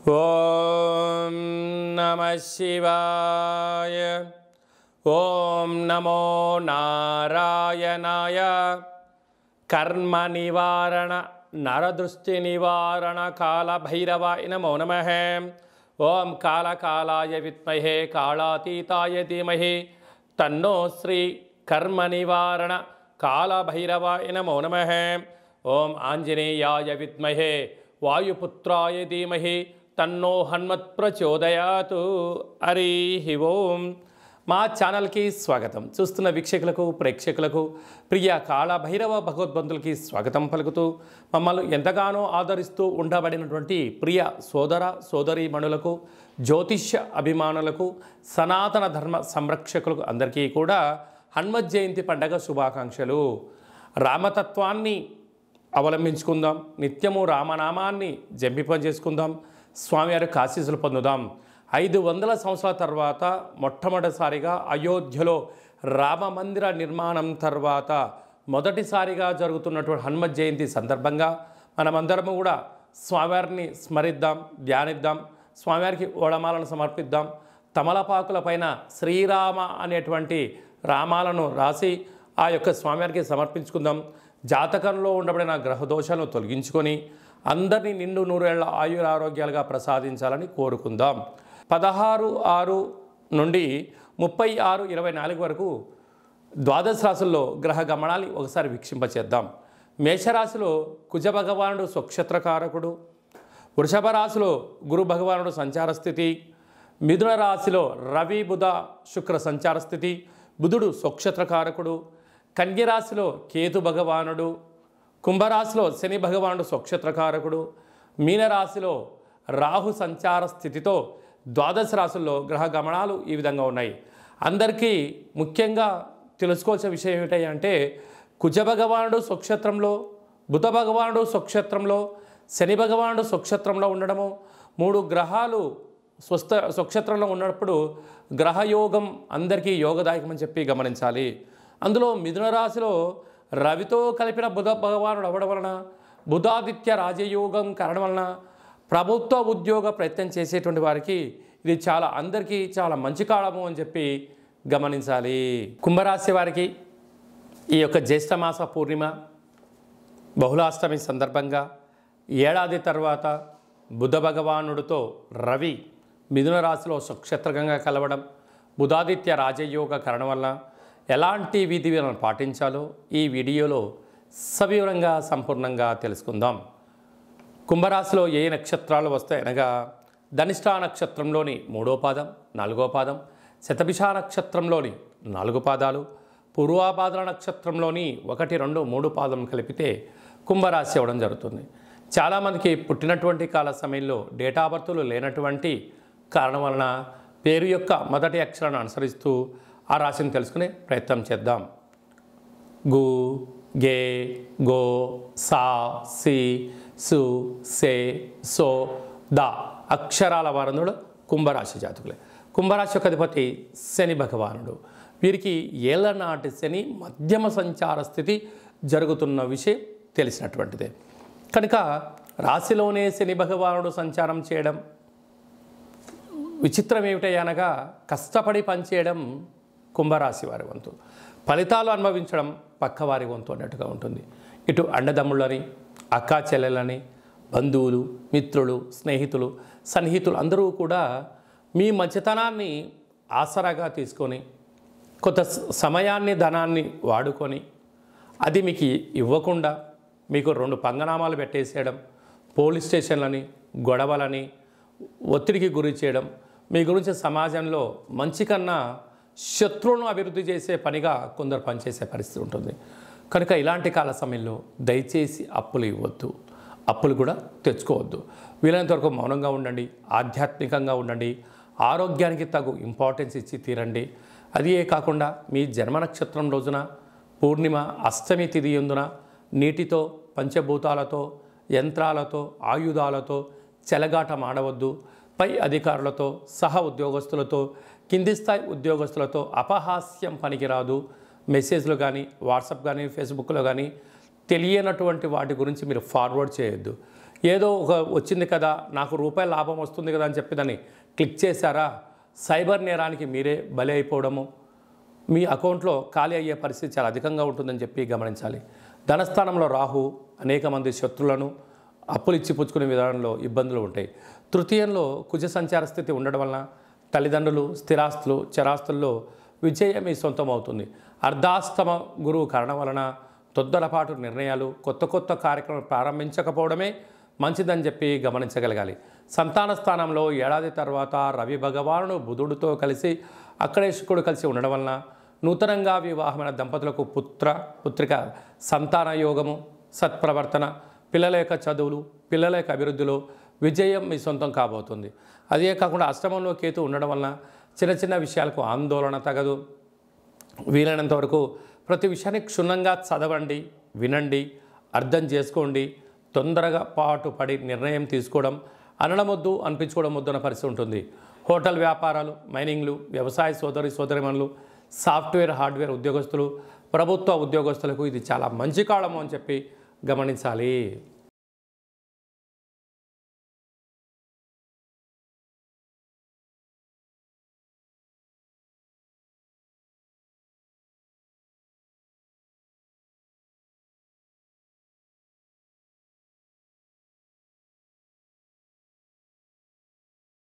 ఓం నమః శివాయ. ఓం నమో నారాయణాయ. కర్మ నివారణ నరదృష్టి నివారణ కాళభైరవాయ నమో నమః. ఓం కాళకాలాయ విద్మహే కాళాతీతాయ ధీమహి తన్నో శ్రీ కర్మ నివారణ కాళభైరవాయ నమో నమః. ఓం ఆంజనేయాయ విద్మహే వాయుపుత్రాయ ధీమహి తన్నో హనుమత్ ప్రచోదయాతు. హరి ఓం. మా ఛానల్కి స్వాగతం. చూస్తున్న వీక్షకులకు ప్రేక్షకులకు ప్రియ కాళభైరవ భగవద్బంధులకి స్వాగతం పలుకుతూ మమ్మల్ని ఎంతగానో ఆదరిస్తూ ఉండబడినటువంటి ప్రియ సోదర సోదరీమణులకు, జ్యోతిష్య అభిమానులకు, సనాతన ధర్మ సంరక్షకులకు అందరికీ కూడా హనుమత్ జయంతి పండగ శుభాకాంక్షలు. రామతత్వాన్ని అవలంబించుకుందాం, నిత్యము రామనామాన్ని జంపింపజేసుకుందాం, స్వామివారి ఆశీస్సులు పొందుదాం. 500 సంవత్సరాల తర్వాత మొట్టమొదటిసారిగా అయోధ్యలో రామ మందిర నిర్మాణం తర్వాత మొదటిసారిగా జరుగుతున్నటువంటి హనుమత్ జయంతి సందర్భంగా మనమందరము కూడా స్వామివారిని స్మరిద్దాం, ధ్యానిద్దాం, స్వామివారికి ఓడమాలను సమర్పిద్దాం. తమలపాకుల పైన శ్రీరామ అనేటువంటి రామాలను రాసి ఆ యొక్క స్వామివారికి సమర్పించుకుందాం. జాతకంలో ఉండబడిన గ్రహదోషాలను తొలగించుకొని అందరినీ నిండు నూరేళ్ల ఆయురారోగ్యాలుగా ప్రసాదించాలని కోరుకుందాం. 16/6 నుండి 36/24 వరకు ద్వాదశ రాశుల్లో గ్రహ గమనాన్ని ఒకసారి వీక్షింపచేద్దాం. మేషరాశిలో కుజ భగవానుడు స్వక్షత్రకారకుడు, వృషభ రాశిలో గురు భగవానుడు సంచార స్థితి, మిథున రాశిలో రవి బుధ శుక్ర సంచార స్థితి, బుధుడు స్వక్షత్రకారకుడు, కన్యరాశిలో కేతు భగవానుడు, కుంభరాశిలో శని భగవానుడు స్వక్షత్రకారకుడు, మీనరాశిలో రాహు సంచార స్థితితో ద్వాదశ రాశుల్లో గ్రహ గమనాలు ఈ విధంగా ఉన్నాయి. అందరికీ ముఖ్యంగా తెలుసుకోవాల్సిన విషయం ఏమిటంటే కుజ భగవానుడు స్వక్షత్రంలో, బుధ భగవానుడు స్వక్షత్రంలో, శని భగవానుడు స్వక్షత్రంలో ఉండడము, 3 గ్రహాలు స్వక్షత్రంలో ఉన్నప్పుడు గ్రహయోగం అందరికీ యోగదాయకమని చెప్పి గమనించాలి. అందులో మిథున రాశిలో రవితో కలిపిన బుధ భగవానుడు అవ్వడం వలన, బుధాదిత్య రాజయోగం కారణం వలన ప్రభుత్వ ఉద్యోగ ప్రయత్నం చేసేటువంటి వారికి ఇది అందరికీ చాలా మంచి కాలము అని చెప్పి గమనించాలి. కుంభరాశి వారికి ఈ యొక్క జ్యేష్ఠమాస పూర్ణిమ బహుళాష్టమి సందర్భంగా ఏడాది తర్వాత బుధ భగవానుడితో రవి మిథున రాశిలో స్వక్షత్రకంగా కలవడం, బుధాదిత్య రాజయోగ కారణం వల్ల ఎలాంటి విధి విధానం పాటించాలో ఈ వీడియోలో సవివరంగా సంపూర్ణంగా తెలుసుకుందాం. కుంభరాశిలో ఏ నక్షత్రాలు వస్తాయి అనగా ధనిష్ఠ నక్షత్రంలోని 3వ పాదం, 4వ పాదం, శతభిష నక్షత్రంలోని 4 పాదాలు, పూర్వాభాద్ర నక్షత్రంలోని 1, 2, 3 పాదం కలిపితే కుంభరాశి అవ్వడం జరుగుతుంది. చాలామందికి పుట్టినటువంటి కాల సమయంలో డేటా బర్తులు లేనటువంటి కారణం వలన పేరు యొక్క మొదటి అక్షరాన్ని అనుసరిస్తూ ఆ రాశిని తెలుసుకునే ప్రయత్నం చేద్దాం. గు, గే, గో, సా, సి, సు, సే, సో, ద అక్షరాల వారందుడు కుంభరాశి జాతకులే. కుంభరాశి యొక్క అధిపతి శని భగవానుడు. వీరికి ఏళ్ళనాటి శని మధ్యమ సంచార స్థితి జరుగుతున్న విషయం తెలిసినటువంటిదే. కనుక రాశిలోనే శని భగవానుడు సంచారం చేయడం విచిత్రం ఏమిటనగా కష్టపడి పనిచేయడం కుంభరాశి వారి వంతు, ఫలితాలు అనుభవించడం పక్కవారి వంతు అన్నట్టుగా ఉంటుంది. ఇటు అన్నదమ్ముళ్ళని, అక్కా చెల్లెలని, బంధువులు, మిత్రులు, స్నేహితులు, సన్నిహితులు అందరూ కూడా మీ మంచితనాన్ని ఆసరాగా తీసుకొని కొంత సమయాన్ని, ధనాన్ని వాడుకొని అది మీకు ఇవ్వకుండా మీకు 2 పంగనామాలు పెట్టేసేయడం, పోలీస్ స్టేషన్లని, గొడవలని, ఒత్తిడికి గురి చేయడం, మీ గురించి సమాజంలో మంచి కన్నా శత్రువులను అభివృద్ధి చేసే పనిగా కొందరు పనిచేసే పరిస్థితి ఉంటుంది. కనుక ఇలాంటి కాల సమయంలో దయచేసి అప్పులు ఇవ్వద్దు, అప్పులు కూడా తెచ్చుకోవద్దు. వీలైనంత వరకు మౌనంగా ఉండండి, ఆధ్యాత్మికంగా ఉండండి, ఆరోగ్యానికి తగు ఇంపార్టెన్స్ ఇచ్చి తీరండి. అదే కాకుండా మీ జన్మ నక్షత్రం రోజున పూర్ణిమ అష్టమి తిథి యందున నీటితో, పంచభూతాలతో, యంత్రాలతో, ఆయుధాలతో చెలగాటం ఆడవద్దు. పై అధికారులతో, సహ ఉద్యోగస్తులతో, కింది స్థాయి ఉద్యోగస్తులతో అపహాస్యం పనికిరాదు. మెసేజ్లు కానీ, వాట్సాప్ కానీ, ఫేస్బుక్లో కానీ తెలియనటువంటి వాటి గురించి మీరు ఫార్వర్డ్ చేయొద్దు. ఏదో ఒక వచ్చింది కదా, నాకు రూపాయల లాభం వస్తుంది కదా అని చెప్పి దాన్ని క్లిక్ చేశారా, సైబర్ నేరానికి మీరే బలి అయిపోవడము, మీ అకౌంట్లో ఖాళీ అయ్యే పరిస్థితి చాలా అధికంగా ఉంటుందని చెప్పి గమనించాలి. ధనస్థానంలో రాహు అనేక మంది శత్రులను అప్పులు ఇచ్చి పుచ్చుకునే విధానంలో ఇబ్బందులు ఉంటాయి. తృతీయంలో కుజ సంచార స్థితి ఉండడం వలన తల్లిదండ్రులు, స్థిరాస్తులు, చరాస్తుల్లో విజయం మీ సొంతం అవుతుంది. అర్ధాష్టమ గురువు కారణం వలన తొందరపాటు నిర్ణయాలు, కొత్త కొత్త కార్యక్రమాలు ప్రారంభించకపోవడమే మంచిదని చెప్పి గమనించగలగాలి. సంతాన స్థానంలో ఏడాది తర్వాత రవి భగవానుడు బుధుడితో కలిసి అక్కడే శుక్రుడు కలిసి ఉండడం వలన నూతనంగా వివాహమైన దంపతులకు పుత్రిక సంతాన యోగము, సత్ప్రవర్తన, పిల్లల యొక్క చదువులు, పిల్లల యొక్క అభివృద్ధిలో విజయం మీ సొంతం కాబోతుంది. అదే కాకుండా అష్టమంలో కేతు ఉండడం వలన చిన్న చిన్న విషయాలకు ఆందోళన తగదు. వీలైనంత వరకు ప్రతి విషయాన్ని క్షుణ్ణంగా చదవండి, వినండి, అర్థం చేసుకోండి. తొందరగా పాటుపడి నిర్ణయం తీసుకోవడం, అనడమొద్దు అనిపించుకోవడం వద్దు అన్న పరిస్థితి ఉంటుంది. హోటల్ వ్యాపారాలు, మైనింగ్లు, వ్యవసాయ సోదరిమణులు, సాఫ్ట్వేర్, హార్డ్వేర్ ఉద్యోగస్తులు, ప్రభుత్వ ఉద్యోగస్తులకు ఇది చాలా మంచి కాలము అని చెప్పి గమనించాలి.